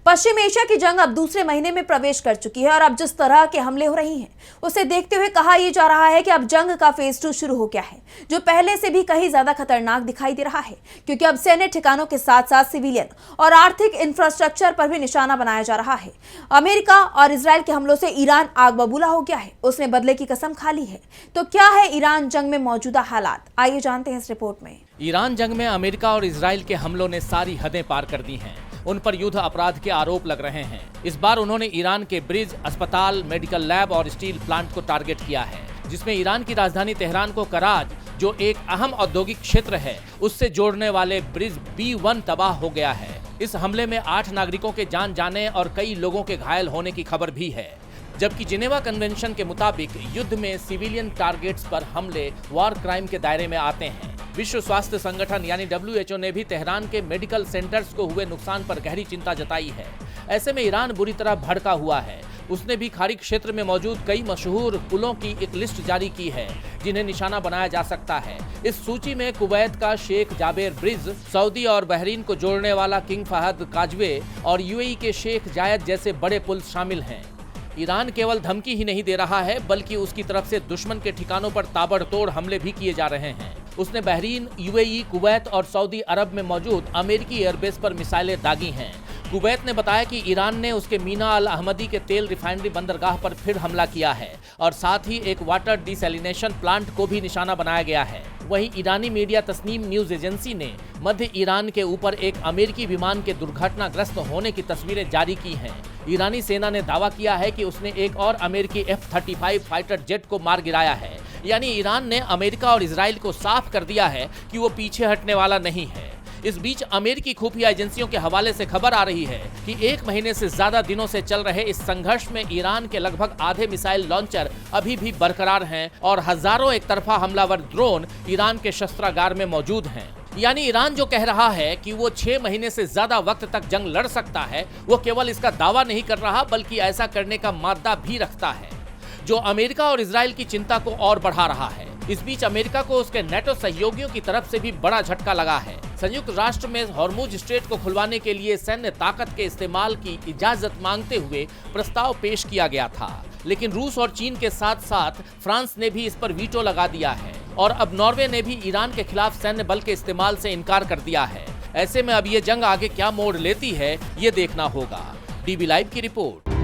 पश्चिम Asia की जंग अब दूसरे महीने में प्रवेश कर चुकी है और अब जिस तरह के हमले हो रहे हैं उसे देखते हुए कहा यह जा रहा है कि अब जंग का फेज 2 शुरू हो गया है, जो पहले से भी कहीं ज्यादा खतरनाक दिखाई दे रहा है, क्योंकि अब सैन्य ठिकानों के साथ साथ सिविलियन और आर्थिक इंफ्रास्ट्रक्चर पर भी निशाना बनाया जा रहा है। अमेरिका और इजराइल के हमलों से ईरान आग बबूला हो गया है, उसने बदले की कसम खा ली है। तो क्या है ईरान जंग में मौजूदा हालात, आइए जानते हैं इस रिपोर्ट में। ईरान जंग में अमेरिका और इजराइल के हमलों ने सारी हदें पार कर दी हैं। उन पर युद्ध अपराध के आरोप लग रहे हैं। इस बार उन्होंने ईरान के ब्रिज, अस्पताल, मेडिकल लैब और स्टील प्लांट को टारगेट किया है, जिसमें ईरान की राजधानी तेहरान को कराज, जो एक अहम औद्योगिक क्षेत्र है, उससे जोड़ने वाले ब्रिज B1 तबाह हो गया है। इस हमले में 8 नागरिकों के जान जाने और कई लोगों के घायल होने की खबर भी है, जबकि जिनेवा कन्वेंशन के मुताबिक युद्ध में सिविलियन टारगेट्स पर हमले वॉर क्राइम के दायरे में आते हैं। विश्व स्वास्थ्य संगठन यानी WHO ने भी तेहरान के मेडिकल सेंटर्स को हुए नुकसान पर गहरी चिंता जताई है। ऐसे में ईरान बुरी तरह भड़का हुआ है। उसने भी खाड़ी क्षेत्र में मौजूद कई मशहूर पुलों की एक लिस्ट जारी की है, जिन्हें निशाना बनाया जा सकता है। इस सूची में कुवैत का शेख जाबेर ब्रिज, सऊदी और बहरीन को जोड़ने वाला किंग फहद काजवे और UAE के शेख जायद जैसे बड़े पुल शामिल हैं। ईरान केवल धमकी ही नहीं दे रहा है, बल्कि उसकी तरफ से दुश्मन के ठिकानों पर ताबड़तोड़ हमले भी किए जा रहे हैं। उसने बहरीन, UAE, कुवैत और सऊदी अरब में मौजूद अमेरिकी एयरबेस पर मिसाइलें दागी हैं। कुवैत ने बताया कि ईरान ने उसके मीना अल अहमदी के तेल रिफाइनरी बंदरगाह पर फिर हमला किया है और साथ ही एक वाटर डिसैलिनेशन प्लांट को भी निशाना बनाया गया है। वहीं ईरानी मीडिया तस्नीम न्यूज एजेंसी ने मध्य ईरान के ऊपर एक अमेरिकी विमान के दुर्घटनाग्रस्त होने की तस्वीरें जारी की हैं। ईरानी सेना ने दावा किया है कि उसने एक और अमेरिकी F-35 फाइटर जेट को मार गिराया है। यानी ईरान ने अमेरिका और इजराइल को साफ कर दिया है कि वो पीछे हटने वाला नहीं है। इस बीच अमेरिकी खुफिया एजेंसियों के हवाले से खबर आ रही है कि 1 महीने से ज्यादा दिनों से चल रहे इस संघर्ष में ईरान के लगभग आधे मिसाइल लॉन्चर अभी भी बरकरार हैं और हजारों एक तरफा हमलावर ड्रोन ईरान के शस्त्रागार में मौजूद हैं। यानी ईरान जो कह रहा है कि वो 6 महीने से ज्यादा वक्त तक जंग लड़ सकता है, वो केवल इसका दावा नहीं कर रहा, बल्कि ऐसा करने का मादा भी रखता है, जो अमेरिका और इजराइल की चिंता को और बढ़ा रहा है। इस बीच अमेरिका को उसके नेटो सहयोगियों की तरफ से भी बड़ा झटका लगा है। संयुक्त राष्ट्र में हॉर्मुज स्ट्रेट को खुलवाने के लिए सैन्य ताकत के इस्तेमाल की इजाजत मांगते हुए प्रस्ताव पेश किया गया था, लेकिन रूस और चीन के साथ साथ फ्रांस ने भी इस पर वीटो लगा दिया है और अब नॉर्वे ने भी ईरान के खिलाफ सैन्य बल के इस्तेमाल से इनकार कर दिया है। ऐसे में अब ये जंग आगे क्या मोड़ लेती है, ये देखना होगा। DB लाइव की रिपोर्ट।